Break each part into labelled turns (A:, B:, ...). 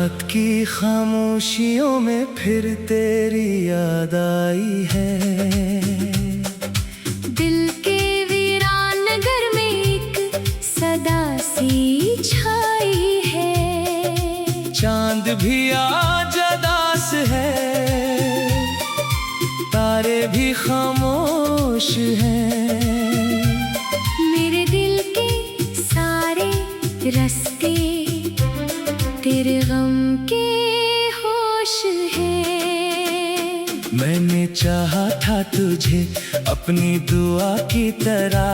A: रात की खामोशियों में फिर तेरी याद आई है।
B: दिल के वीरान नगर में एक सदा सी छाई है।
A: चांद भी आज अदास है, तारे भी खामोश हैं।
B: मेरे दिल के सारे रास्ते तेरे गम के होश है।
A: मैंने चाहा था तुझे अपनी दुआ की तरह,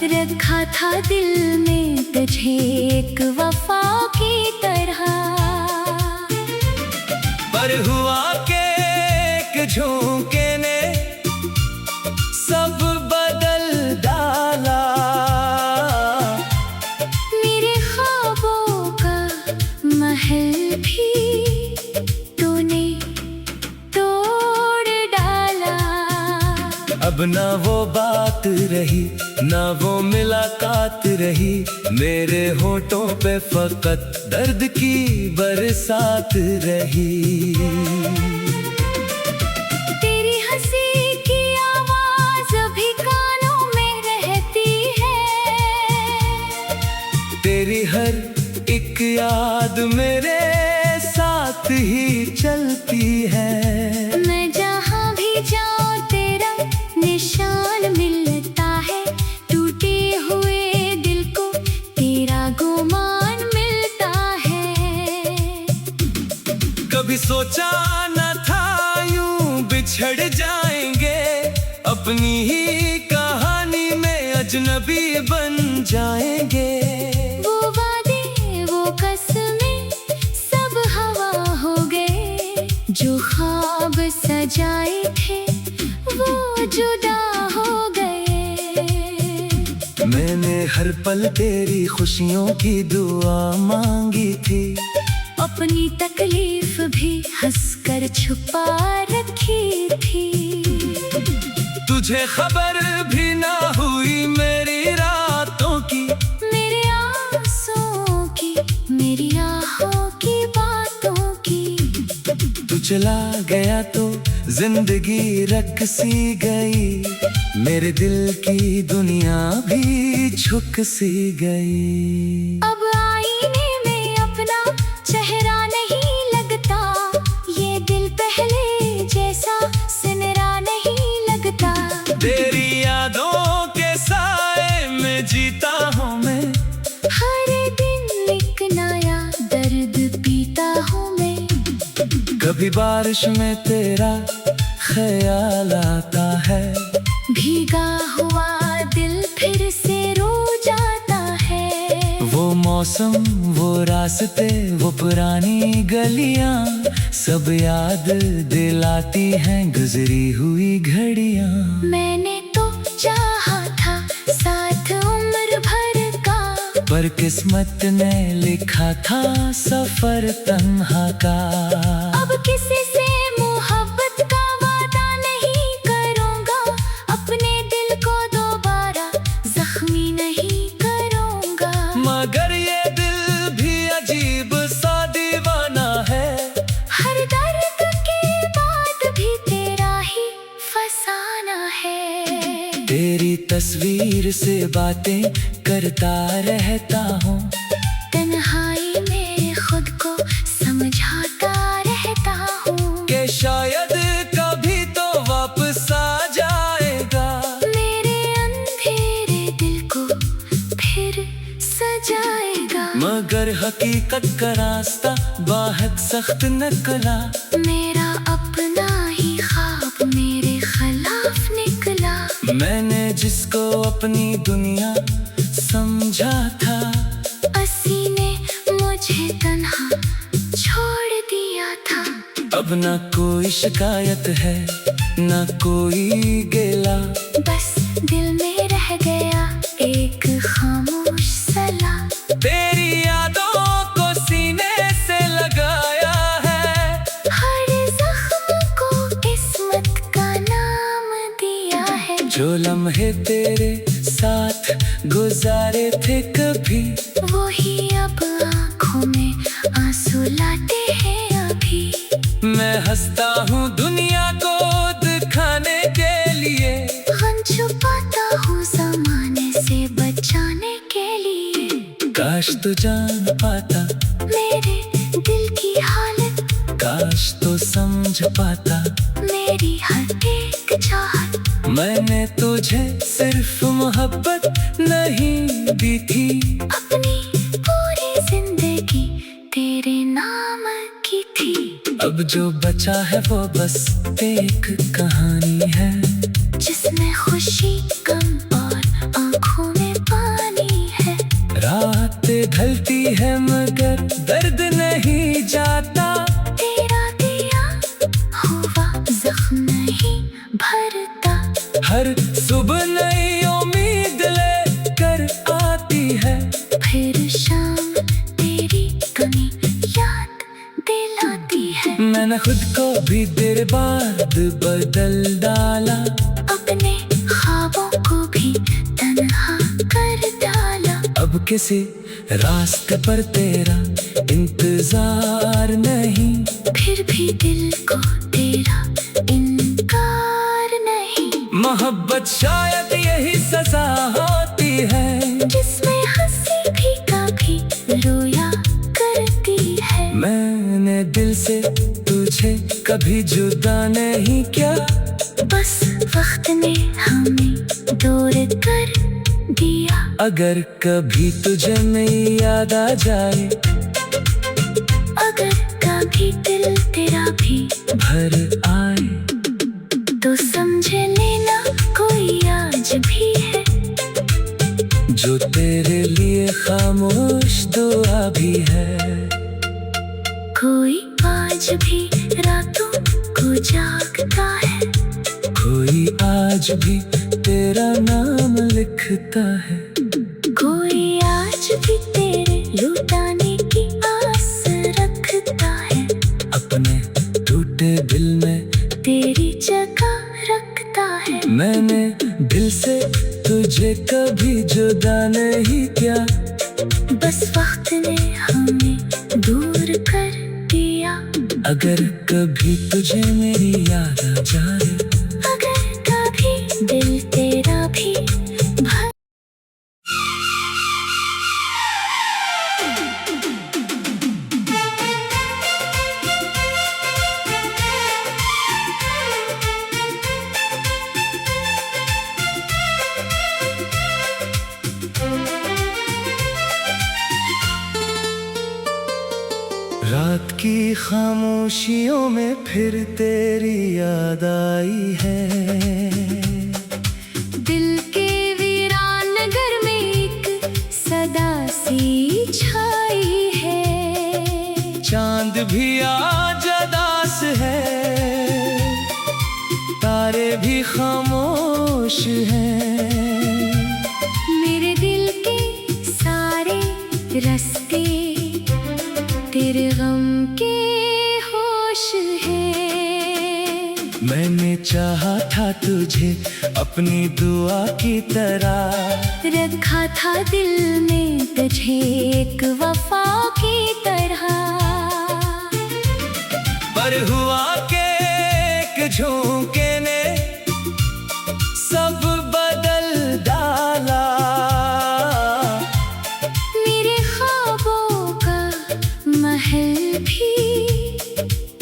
B: रखा था दिल में तुझे एक वफा की तरह।
A: पर हुआ के एक झोंके ने सब बदल डाला।
B: मेरे ख्वाबों का महल भी तूने तोड़ डाला।
A: अब ना वो बात रही, ना वो मुलाकात रही। मेरे होठों पे फकत दर्द की बरसात रही।
B: तेरी हंसी की आवाज अभी कानों में रहती है।
A: तेरी हर एक याद मेरे साथ ही चलती है।
B: मैं जहाँ भी जाऊँ तेरा निशान मिलता है। टूटे हुए दिल को तेरा गुमान मिलता है।
A: कभी सोचा न था यूं बिछड़ जाएंगे, अपनी ही कहानी में अजनबी बन जाएंगे।
B: वो वादे वो कसमें सब हवा हो गए। जो ख्वाब सजाए थे वो जुदा हो गए।
A: मैंने हर पल तेरी खुशियों की दुआ मांगी थी।
B: अपनी तकलीफ भी हंसकर छुपा रखी थी।
A: तुझे खबर भी ना हुई मेरी रातों की,
B: मेरे आंसुओं की, मेरी आहों की बातों की।
A: तू चला गया तो जिंदगी रक सी गई। मेरे दिल की दुनिया भी झुक सी गई।
B: अब आईने में अपना चेहरा नहीं लगता। ये दिल पहले जैसा सिनरा नहीं लगता।
A: तेरी यादों के साए में जीता हूँ मैं।
B: हर दिन एक नया दर्द पीता हूँ मैं।
A: कभी बारिश में तेरा ख्याल आता है।
B: भीगा हुआ दिल फिर से रो जाता है।
A: वो मौसम, वो रास्ते, वो पुरानी गलियां सब याद दिलाती हैं गुजरी हुई घड़ियां।
B: मैंने तो चाहा था साथ उम्र भर का,
A: पर किस्मत ने लिखा था सफर तन्हा का।
B: अब किसी से मोहब्बत का वादा नहीं करूँगा। अपने दिल को दोबारा जख्मी नहीं करूँगा।
A: मगर ये दिल भी अजीब सा दीवाना है।
B: हर दर्द के बाद भी तेरा ही फसाना है।
A: तेरी तस्वीर से बातें करता रहता हूँ।
B: तन्हाई में खुद को समझाता रहता हूँ
A: कि शायद कभी तो वापस आ जाएगा।
B: मेरे अंधेरे दिल को फिर सजाएगा।
A: मगर हकीकत का रास्ता बाहर सख्त निकला।
B: मेरा अपना ही ख्वाब मेरे खिलाफ निकला।
A: मैंने जिसको अपनी दुनिया समझा था,
B: असी ने मुझे तन्हा छोड़ दिया था।
A: अब ना कोई शिकायत है, ना कोई गिला।
B: बस दिल में रह गया एक खामोश सला।
A: तेरी यादों को सीने से लगाया है।
B: हर जख्म को किस्मत का नाम दिया है।
A: जो लम्हे तेरे साथ गुजारे थे कभी,
B: वो ही अब आँखों में आंसू लाते
A: हंसता हूँ दुनिया को दिखाने के लिए,
B: गम छुपाता हूँ ज़माने से बचाने के लिए।
A: काश तू जान पाता
B: मेरे दिल की हालत,
A: काश तो समझ पाता
B: मेरी हर एक चाहत।
A: मैंने तुझे सिर्फ मोहब्बत नहीं दी थी,
B: अपनी पूरी जिंदगी तेरे नाम की थी।
A: अब जो बचा है वो बस एक कहानी है,
B: जिसमें खुशी गम और आंखों में पानी है।
A: रात ढलती है मगर दर्द नहीं जाता,
B: तेरा दिया हुआ जख्म नहीं भरता।
A: हर सुबह नई उम्मीद लेकर आती है,
B: फिर शाम तेरी कमी याद दिलाती है।
A: मैंने खुद को भी देर बाद बदल डाला,
B: अपने ख्वाबों को भी तन्हा कर डाला।
A: अब किसी रास्ते पर तेरा इंतजार नहीं,
B: फिर भी दिल को तेरा इनकार नहीं।
A: मोहब्बत शायद यही सजा होती है,
B: जिसमें हंसी भी कभी रोया करती है।
A: मैंने दिल से तुझे कभी जुदा नहीं किया,
B: बस वक्त ने हमें दूर कर दिया।
A: अगर कभी तुझे मेरी याद आ जाए,
B: अगर कभी दिल तेरा भी
A: भर आए,
B: तो समझ लेना कोई आज भी है,
A: जो तेरे लिए खामोश दुआ भी है।
B: कोई आज भी रातों को जागता है,
A: कोई आज भी तेरा नाम लिखता है,
B: कोई आज भी तेरे लुटाने की आस रखता है।
A: अपने टूटे दिल में
B: तेरी जगह रखता है।
A: मैंने दिल से तुझे कभी जुदा नहीं किया,
B: बस वक्त ने हमें दूर कर दिया।
A: अगर कभी तुझे मेरी याद आ जाए,
B: अगर कभी दिल तेरा भी भर
A: रात की खामोशियों में फिर तेरी याद आई है,
B: दिल के वीरान नगर में एक सदा सी छाई है।
A: चांद भी आज अदास है, तारे भी खामोश हैं,
B: मेरे दिल के सारे रास्ते तेरे गम के होश है।
A: मैंने चाहा था तुझे अपनी दुआ की तरह,
B: रखा था दिल में तुझे एक वफा की तरह,
A: पर हुआ के एक झोंके ने सब बदल डाला।
B: मेरे ख्वाबों का महल भी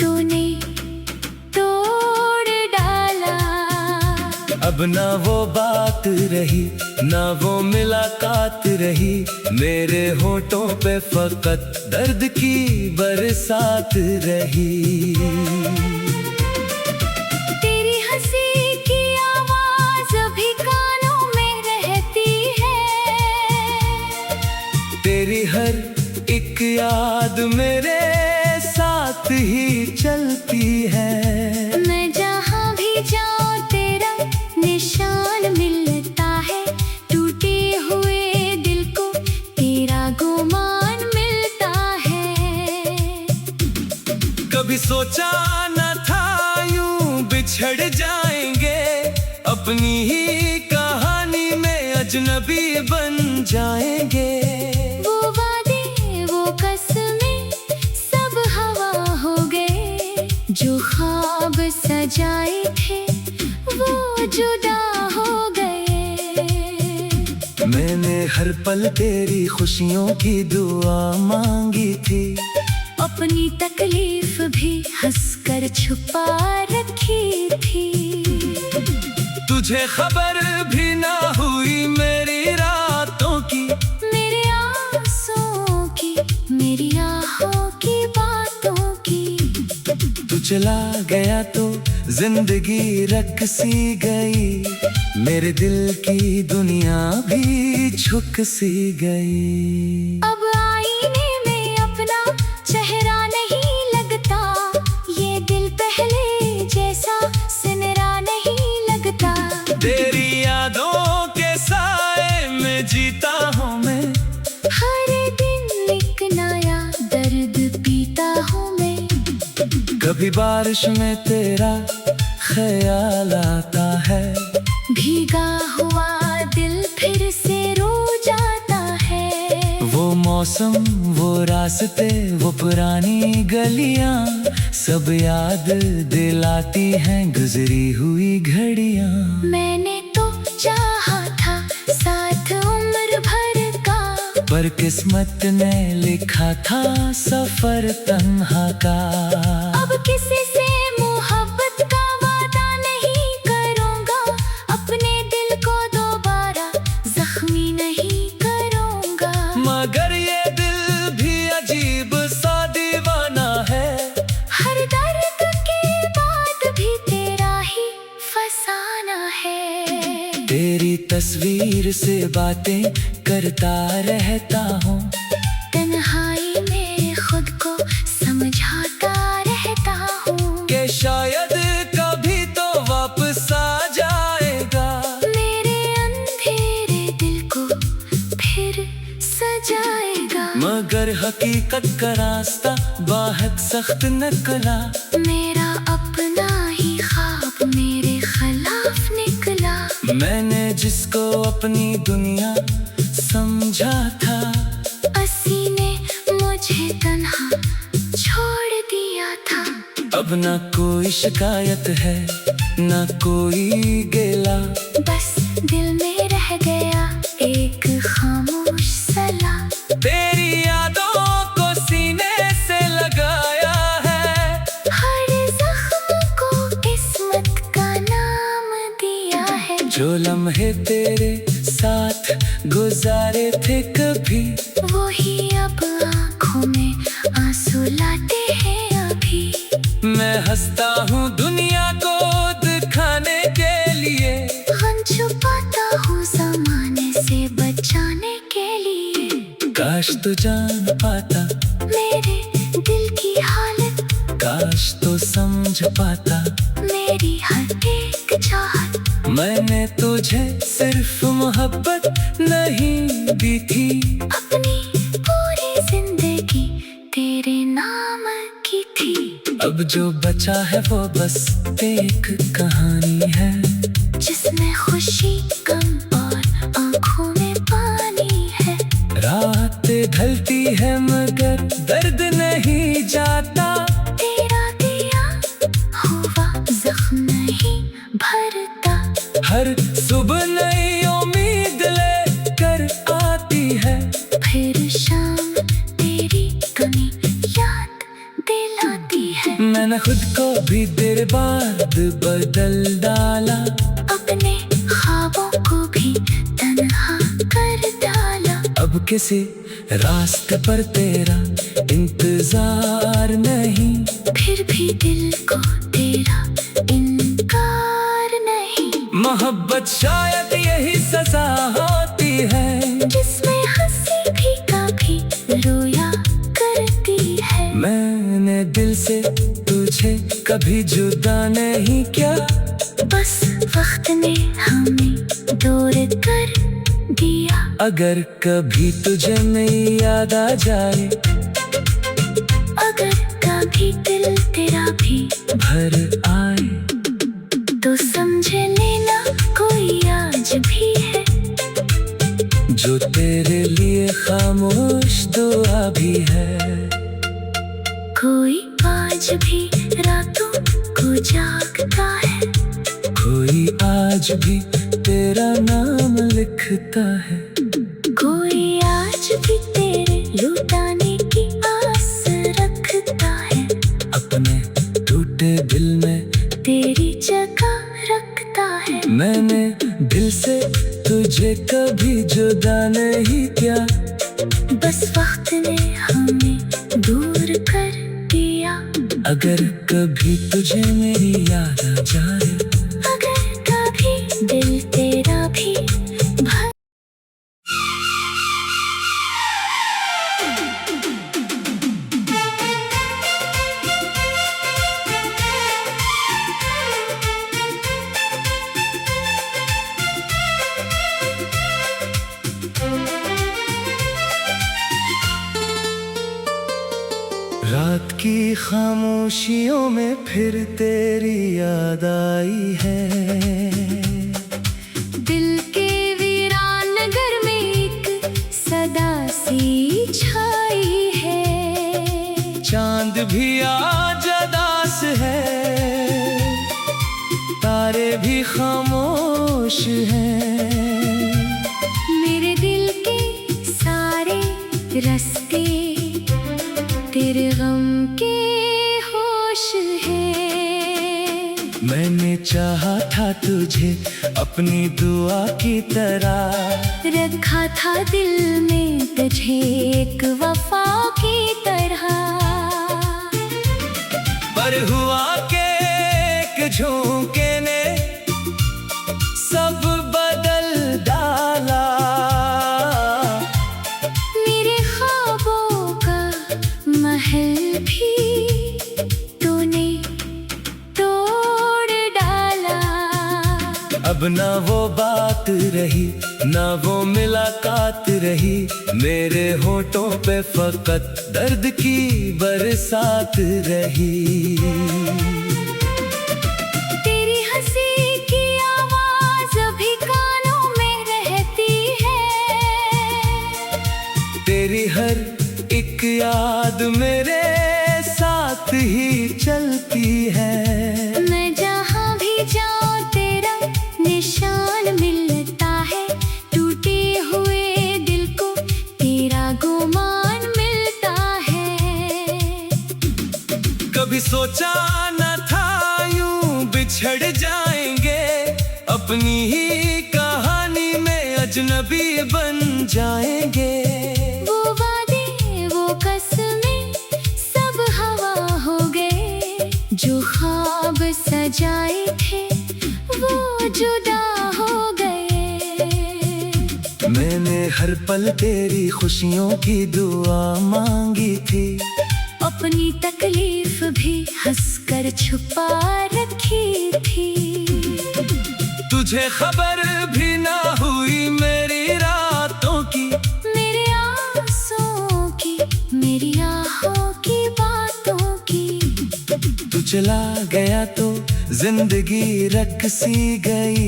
B: तूने तोड़ डाला।
A: अब ना वो बात रही ना वो मुलाकात रही, मेरे होठों पे फकत दर्द की बरसात रही।
B: तेरी हंसी की आवाज अभी कानों में रहती है,
A: तेरी हर एक याद मेरे साथ ही चलती है।
B: मैं जहाँ भी जाऊँ तेरा निशान मिलता है, टूटे हुए दिल को तेरा गुमान मिलता है।
A: कभी सोचा न था यूं बिछड़ जाएंगे, अपनी ही कहानी में अजनबी बन जाएंगे।
B: वो वादे वो कसमें सब हवा हो गए, जो सजाए थे वो जुदा हो गए।
A: मैंने हर पल तेरी खुशियों की दुआ मांगी थी,
B: अपनी तकलीफ भी हंसकर छुपा रखी थी।
A: तुझे खबर भी ना हुई मेरी रातों की,
B: मेरे आंसुओं की, मेरी आहों की बातों की।
A: तू चला गया तो जिंदगी रक सी गई, मेरे दिल की दुनिया भी झुक सी गई।
B: अब आईने में अपना चेहरा नहीं लगता, ये दिल पहले जैसा सिनरा नहीं लगता।
A: तेरी यादों के साए में जीता हूँ मैं,
B: हर दिन एक नया दर्द पीता हूँ मैं।
A: कभी बारिश में तेरा ख्याल आता है,
B: भीगा हुआ दिल फिर से रो जाता है।
A: वो मौसम, वो रास्ते, वो पुरानी गलियां, सब याद दिलाती हैं गुजरी हुई घड़ियां।
B: मैंने तो चाहा था साथ उम्र भर का,
A: पर किस्मत ने लिखा था सफर तन्हा का।
B: अब किसी से मोहब्बत का वादा नहीं करूँगा, अपने दिल को दोबारा जख्मी नहीं करूँगा।
A: मगर ये दिल भी अजीब सा दीवाना है,
B: हर दर्द के बाद भी तेरा ही फसाना है।
A: तेरी तस्वीर से बातें करता रहता हूँ,
B: तन्हाई में खुद को समझाता रहता हूँ
A: कि शायद कभी तो वापस आ जाएगा,
B: मेरे अंधेरे दिल को फिर सजाएगा।
A: मगर हकीकत का रास्ता बाहर सख्त निकला,
B: मेरा अपना ही ख्वाब मेरे खिलाफ निकला।
A: मैंने जिसको अपनी दुनिया समझा था,
B: असी ने मुझे तन्हा छोड़ दिया था।
A: अब ना कोई शिकायत है, ना कोई गिला,
B: बस दिल में रह गया एक खामोश सलाह।
A: तेरी यादों को सीने से लगाया है,
B: हर जख्म को किस्मत का नाम दिया है।
A: जो लम्हे तेरे साथ गुजारे थे कभी,
B: वही अब आँखों में आंसू लाते हैं अभी।
A: मैं हंसता हूँ दुनिया को दिखाने के लिए,
B: गम छुपाता हूँ ज़माने से बचाने के लिए।
A: काश तू जान पाता
B: मेरे दिल की हालत,
A: काश तो समझ पाता
B: मेरी हर एक चाहत।
A: मैंने तुझे सिर्फ मोहब्बत नहीं दी थी,
B: अपनी पूरी जिंदगी तेरे नाम की थी।
A: अब जो बचा है वो बस एक कहानी है,
B: जिसमें खुशी, गम और आंखों में पानी है।
A: रात ढलती है मगर दर्द नहीं जाता,
B: तेरा दिया हुआ जख्म नहीं भरता।
A: हर सुबह नई उम्मीद लेकर आती है,
B: फिर शाम तेरी कमी याद दिलाती है।
A: मैंने खुद को भी देर बाद बदल डाला,
B: अपने ख्वाबों को भी तन्हा कर डाला।
A: अब किसी रास्ते पर तेरा इंतजार नहीं,
B: फिर भी दिल को तेरा इनकार नहीं।
A: मोहब्बत शायद यही सजा होती है,
B: जिसमें हंसी भी कभी रोया करती है।
A: मैंने दिल से तुझे कभी जुदा नहीं किया,
B: बस वक्त ने हमें दूर कर दिया।
A: अगर कभी तुझे मेरी याद आ जाए,
B: अगर कभी दिल तेरा भी
A: भर आए,
B: तो समझ लेना कोई आज भी है,
A: जो तेरे लिए खामोश दुआ भी है।
B: कोई आज भी रातों को वो जागता है।
A: कोई आज भी तेरा नाम लिखता है।
B: कोई आज भी तेरे लुटाने की आस रखता है।
A: अपने टूटे दिल में
B: तेरी जगह रखता है।
A: मैंने दिल से तुझे कभी जुदा नहीं किया।
B: बस वक्त ने हमें दूर कर दिया।
A: अगर कभी तुझे मेरी याद आ जाए,
B: अगर कभी दिल तेरा भी भर
A: रात की खामोशियों में फिर तेरी याद आई है।
B: दिल के वीरान नगर में एक सदा सी छाई है।
A: चांद भी आज अदास है, तारे भी खामोश हैं।
B: मेरे दिल के सारे रास्ते तेरे गम के होश है।
A: मैंने चाहा था तुझे अपनी दुआ की तरह।
B: रखा था दिल में तुझे एक वफा की तरह।
A: पर हुआ के एक झोंके ने सब बदल डाला।
B: मेरे ख्वाबों का महल भी तूने तोड़ डाला।
A: अब ना वो बात रही, ना वो मुलाकात रही। मेरे होठों पे फकत दर्द की बरसात रही।
B: तेरी हंसी की आवाज अभी कानों में रहती है।
A: तेरी हर एक याद मेरे साथ ही चलती है।
B: मैं जहाँ भी जाऊँ तेरा निशान मिलता है। टूटे हुए दिल को तेरा गुमान मिलता है।
A: कभी सोचा न था यूं बिछड़ जाएंगे, अपनी ही कहानी में अजनबी बन जाएंगे।
B: वो वादे वो कसमें सब हवा हो गए। जो ख्वाब सजाए थे वो जुदा हो गए।
A: मैंने हर पल तेरी खुशियों की दुआ मांगी थी।
B: अपनी तकलीफ भी हंसकर छुपा रखी थी।
A: तुझे खबर भी ना हुई मेरी रातों की,
B: मेरे आंसुओं की, मेरी आहों की बातों की।
A: तू चला गया तो जिंदगी रख सी गई।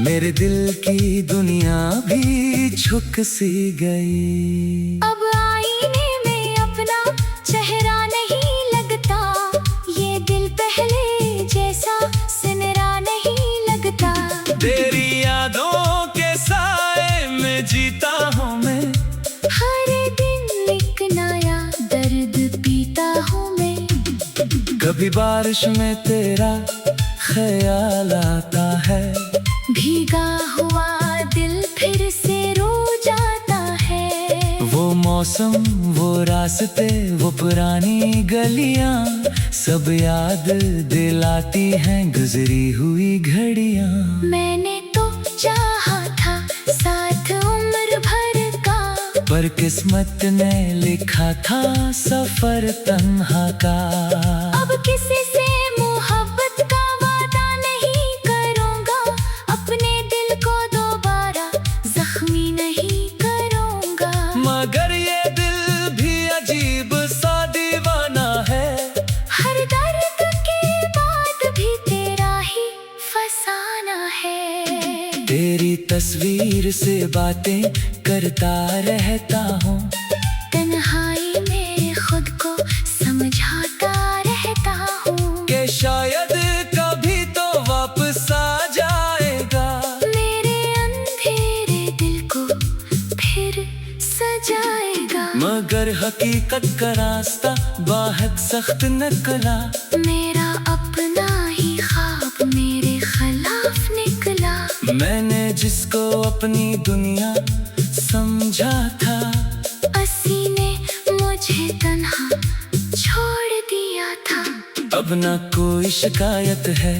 A: मेरे दिल की दुनिया भी झुक सी गई।
B: अब आईने में अपना चेहरा नहीं लगता। ये दिल पहले जैसा सिनरा नहीं लगता।
A: तेरी यादों के साए में जीता हूँ मैं।
B: हर दिन एक नया दर्द पीता हूँ मैं।
A: कभी बारिश में तेरा ख्याल आता है।
B: भीगा हुआ दिल फिर से रो जाता है।
A: वो मौसम, वो रास्ते, वो पुरानी गलियां सब याद दिलाती हैं गुजरी हुई घड़ियां।
B: मैंने तो चाहा था साथ उम्र भर का,
A: पर किस्मत ने लिखा था सफर तन्हा का।
B: अब किसी से मोहब्बत का वादा नहीं करूँगा। अपने दिल को दोबारा जख्मी नहीं करूँगा।
A: मगर ये दिल भी अजीब सा दीवाना है।
B: हर दर्द के बाद भी तेरा ही फसाना है।
A: तेरी तस्वीर से बातें करता रहता हूँ।
B: तन्हाई में खुद को समझाता रहता हूँ
A: कि शायद मगर हकीकत का रास्ता बाहक सख्त निकला।
B: मेरा अपना ही ख्वाब मेरे खिलाफ निकला।
A: मैंने जिसको अपनी दुनिया समझा था,
B: असी ने मुझे तन्हा छोड़ दिया था।
A: अब ना कोई शिकायत है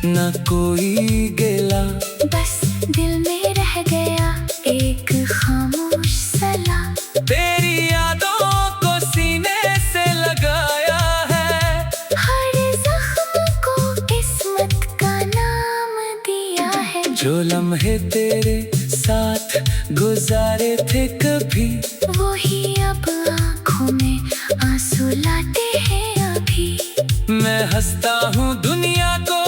A: ना कोई गिला,
B: बस दिल में रह गया एक खामोश सलाह।
A: तेरी यादों को सीने से लगाया है,
B: हर जख्म को किस्मत का नाम दिया है।
A: जो लम्हे तेरे साथ गुजारे थे कभी,
B: वही अब आँखों में आंसू लाते हैं अभी।
A: मैं हंसता हूँ दुनिया को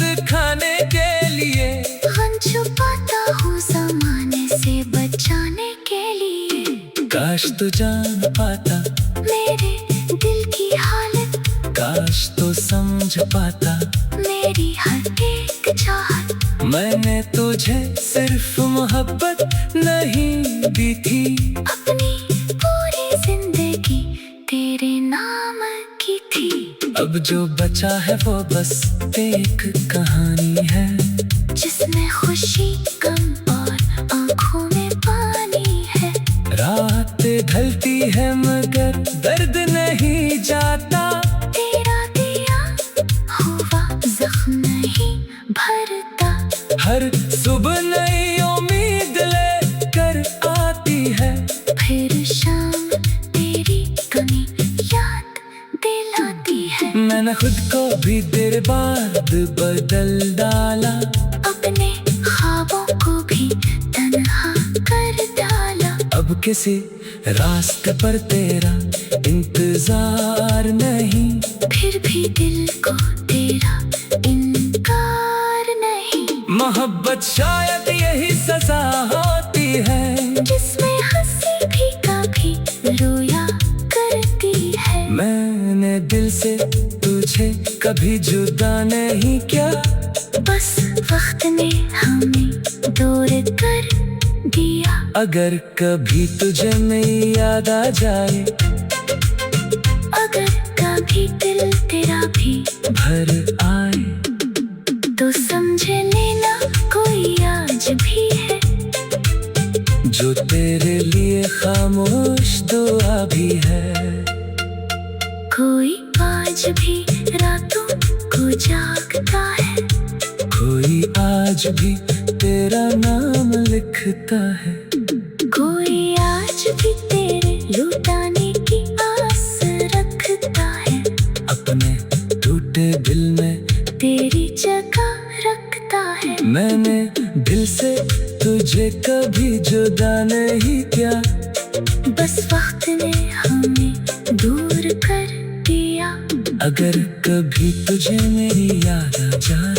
A: दिखाने के लिए,
B: गम छुपाता हूँ ज़माने से बचाने के लिए।
A: काश तू जान पाता
B: मेरे दिल की हालत,
A: काश तो समझ पाता
B: मेरी हर एक चाहत।
A: मैंने तुझे सिर्फ मोहब्बत नहीं दी थी,
B: अपनी पूरी जिंदगी तेरे नाम की थी।
A: अब जो बचा है वो बस एक कहानी है,
B: जिसमें खुशी गम और आँखों में पानी है।
A: रात ढलती है मगर दर्द नहीं जाता,
B: तेरा दिया हुआ जख्म नहीं भरता।
A: हर सुबह नई उम्मीद लेकर आती है,
B: फिर शाम तेरी कमी याद दिलाती है।
A: मैंने खुद को भी देर बाद बदल डाला,
B: अपने ख्वाबों को भी तन्हा कर डाला।
A: अब किसी रास्ते पर तेरा इंतजार नहीं,
B: फिर भी दिल को तेरा इनकार नहीं।
A: मोहब्बत शायद यही सजा होती है,
B: जिसमें हंसी भी कभी रोया करती है।
A: मैंने दिल से तुझे कभी जुदा नहीं किया,
B: बस वक्त ने हमें दूर कर दिया।
A: अगर कभी तुझे मेरी याद आ जाए,
B: अगर कभी दिल तेरा भी
A: भर आए,
B: तो समझ लेना कोई आज भी है,
A: जो तेरे लिए खामोश दुआ भी है।
B: कोई आज भी रातों को जागता है,
A: कोई आज भी तेरा नाम लिखता है,
B: कोई आज भी तेरे लुटाने की आस रखता है।
A: अपने टूटे दिल में
B: तेरी जगह रखता है।
A: मैंने दिल से तुझे कभी जुदा नहीं किया,
B: बस वक्त ने हमें दूर कर दिया।
A: अगर कभी तुझे मेरी याद आ जाए,